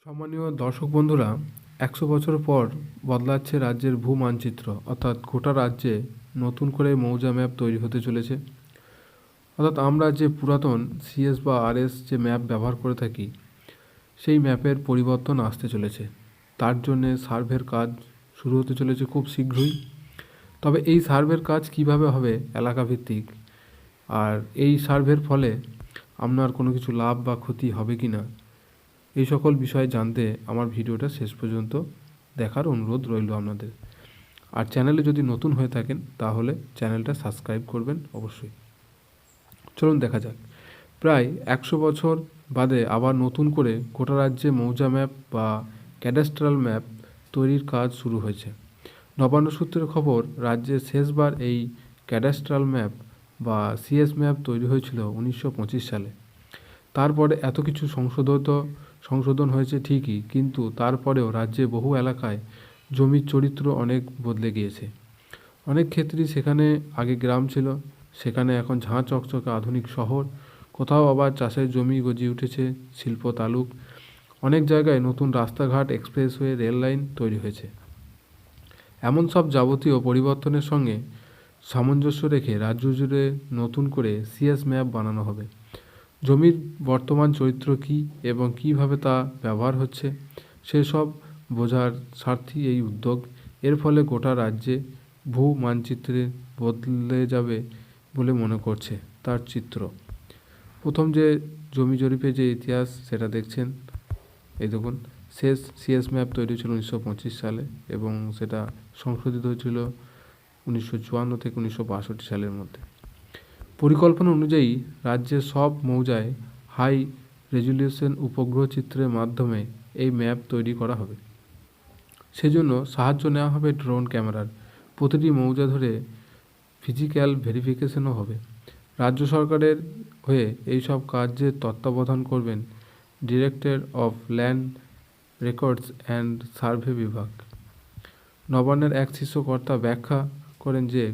সম্মানীয় দর্শক বন্ধুরা, 100 বছর পর বদলাচ্ছে রাজ্যের ভূ মানচিত্র, অর্থাৎ গোটা রাজ্যে নতুন করে মৌজা ম্যাপ তৈরি হতে চলেছে। অর্থাৎ আমরা যে পুরাতন সিএস বা আরএস যে ম্যাপ ব্যবহার করে থাকি, সেই ম্যাপের পরিবর্তন আসতে চলেছে। তার জন্যে সার্ভের কাজ শুরু হতে চলেছে খুব শীঘ্রই। তবে এই সার্ভের কাজ কিভাবে হবে এলাকা ভিত্তিক, আর এই সার্ভের ফলে আপনার কোনো কিছু লাভ বা ক্ষতি হবে কি না, এই সকল বিষয় জানতে আমার ভিডিওটা শেষ পর্যন্ত দেখার অনুরোধ রইল আপনাদের। আর চ্যানেলে যদি নতুন হয়ে থাকেন তাহলে চ্যানেলটা সাবস্ক্রাইব করবেন অবশ্যই। চলুন দেখা যাক। প্রায় 100 বছর বাদে আবার নতুন করে গোটা রাজ্যে মৌজা ম্যাপ বা ক্যাডাস্ট্রাল ম্যাপ তৈরির কাজ শুরু হয়েছে। নবান্ন সূত্রের খবর, রাজ্যে শেষবার এই ক্যাডাস্ট্রাল ম্যাপ বা সিএস ম্যাপ তৈরি হয়েছিল 1925 সালে। তারপরে এত কিছু সংশোধন হয়েছে ঠিকই, কিন্তু তারপরেও রাজ্যে বহু এলাকায় জমির চরিত্র অনেক বদলে গিয়েছে। অনেক ক্ষেত্রেই সেখানে আগে গ্রাম ছিল, সেখানে এখন ঝাঁ চকচকে আধুনিক শহর। কোথাও আবার চাষের জমি গজিয়ে উঠেছে শিল্প তালুক। অনেক জায়গায় নতুন রাস্তাঘাট, এক্সপ্রেসওয়ে, রেল লাইন তৈরি হয়েছে। এমন সব যাবতীয় পরিবর্তনের সঙ্গে সামঞ্জস্য রেখে রাজ্য জুড়ে নতুন করে সিএস ম্যাপ বানানো হবে। জমির বর্তমান চরিত্র কী এবং কীভাবে তা ব্যবহার হচ্ছে সেসব বোঝার স্বার্থেই এই উদ্যোগ। এর ফলে গোটা রাজ্যে ভূ মানচিত্রে বদলে যাবে বলে মনে করছে তার চিত্র। প্রথম যে জমি জরিপে যে ইতিহাস সেটা দেখছেন, এই দেখুন, শেষ সিএস ম্যাপ তৈরি হয়েছিল 1925 সালে এবং সেটা সংশোধিত হয়েছিল 1954 থেকে 1962 সালের মধ্যে। পরিকল্পনা অনুযায়ী রাজ্যের সব মৌজায় হাই রেজলিউশন উপগ্রহ চিত্রের মাধ্যমে এই ম্যাপ তৈরি করা হবে। সেজন্য সাহায্য নেওয়া হবে ড্রোন ক্যামেরার। প্রতিটি মৌজা ধরে ফিজিক্যাল ভেরিফিকেশনও হবে। রাজ্য সরকারের হয়ে এই সব কাজের তত্ত্বাবধান করবেন director of land records and survey বিভাগ। নবান্নের এক শীর্ষ কর্তা ব্যাখ্যা করেন যে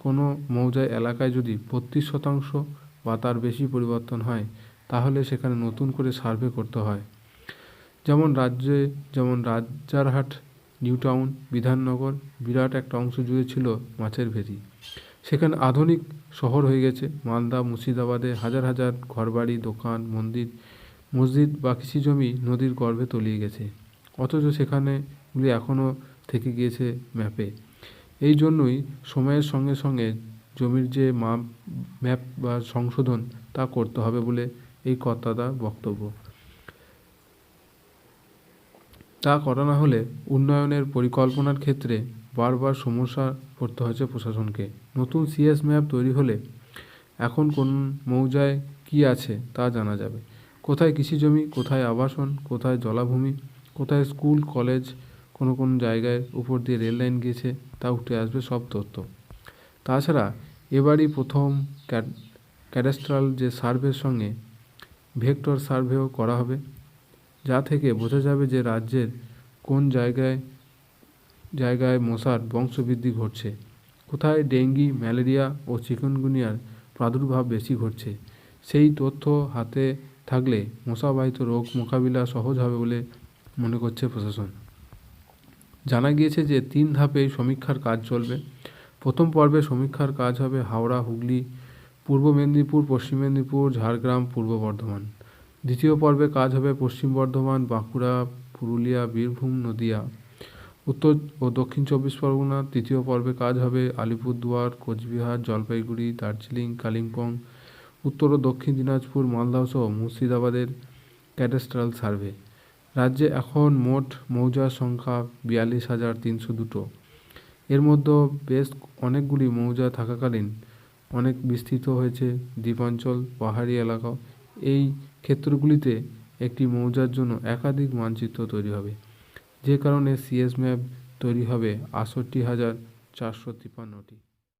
কোনো মৌজায় এলাকায় যদি 32% বা তার বেশি পরিবর্তন হয় তাহলে সেখানে নতুন করে সার্ভে করতে হয়। যেমন রাজারহাট, নিউ টাউন, বিধাননগর, বিরাট একটা অংশ জুড়ে ছিল মাছের ভেরি, সেখানে আধুনিক শহর হয়ে গেছে। মালদা, মুর্শিদাবাদে হাজার হাজার ঘরবাড়ি, দোকান, মসজিদ বা কৃষি জমি নদীর গর্ভে তলিয়ে গেছে, অথচ সেখানেগুলি এখনও থেকে গিয়েছে ম্যাপে। এই জন্যই সময়ের সঙ্গে সঙ্গে জমির যে ম্যাপ বা সংশোধন তা করতে হবে বলে এই কর্তাদের বক্তব্য। তা করা না হলে উন্নয়নের পরিকল্পনার ক্ষেত্রে বারবার সমস্যা পড়তে হয়েছে প্রশাসনকে। নতুন সিএস ম্যাপ তৈরি হলে এখন কোন মৌজায় কী আছে তা জানা যাবে। কোথায় কৃষি জমি, কোথায় আবাসন, কোথায় জলাভূমি, কোথায় স্কুল কলেজ, কোন জায়গায় উপর দিয়ে রেল লাইন গিয়েছে তা উঠে আসবে সব তথ্য। তাছাড়া এবারই প্রথম ক্যাডাস্ট্রাল যে সার্ভের সঙ্গে ভেক্টর সার্ভেও করা হবে, যা থেকে বোঝা যাবে যে রাজ্যের কোন জায়গায় মশার বংশবৃদ্ধি ঘটছে, কোথায় ডেঙ্গি, ম্যালেরিয়া ও চিকুনগুনিয়ার প্রাদুর্ভাব বেশি ঘটছে। সেই তথ্য হাতে থাকলে মশাবাহিত রোগ মোকাবিলা সহজ হবে বলে মনে করছে প্রশাসন। জানা গিয়েছে যে 3 ধাপে সমীক্ষার কাজ চলবে। প্রথম পর্বে সমীক্ষার কাজ হবে হাওড়া, হুগলি, পূর্ব মেদিনীপুর, পশ্চিম মেদিনীপুর, ঝাড়গ্রাম, পূর্ব বর্ধমান। দ্বিতীয় পর্বে কাজ হবে পশ্চিম বর্ধমান, বাঁকুড়া, পুরুলিয়া, বীরভূম, নদিয়া, উত্তর ও দক্ষিণ 24 পরগনা। তৃতীয় পর্বে কাজ হবে আলিপুরদুয়ার, কোচবিহার, জলপাইগুড়ি, দার্জিলিং, কালিম্পং, উত্তর ও দক্ষিণ দিনাজপুর, মালদহ সহ মুর্শিদাবাদের ক্যাডাস্ট্রাল সার্ভে। রাজ্যে এখন মোট মৌজার সংখ্যা 42,302। এর মধ্যে বেশ অনেকগুলি মৌজা থাকাকালীন অনেক বিস্তৃত হয়েছে দ্বীপাঞ্চল, পাহাড়ি এলাকা। এই ক্ষেত্রগুলিতে একটি মৌজার জন্য একাধিক মানচিত্র তৈরি হবে, যে কারণে সিএস ম্যাপ তৈরি হবে 68,453টি।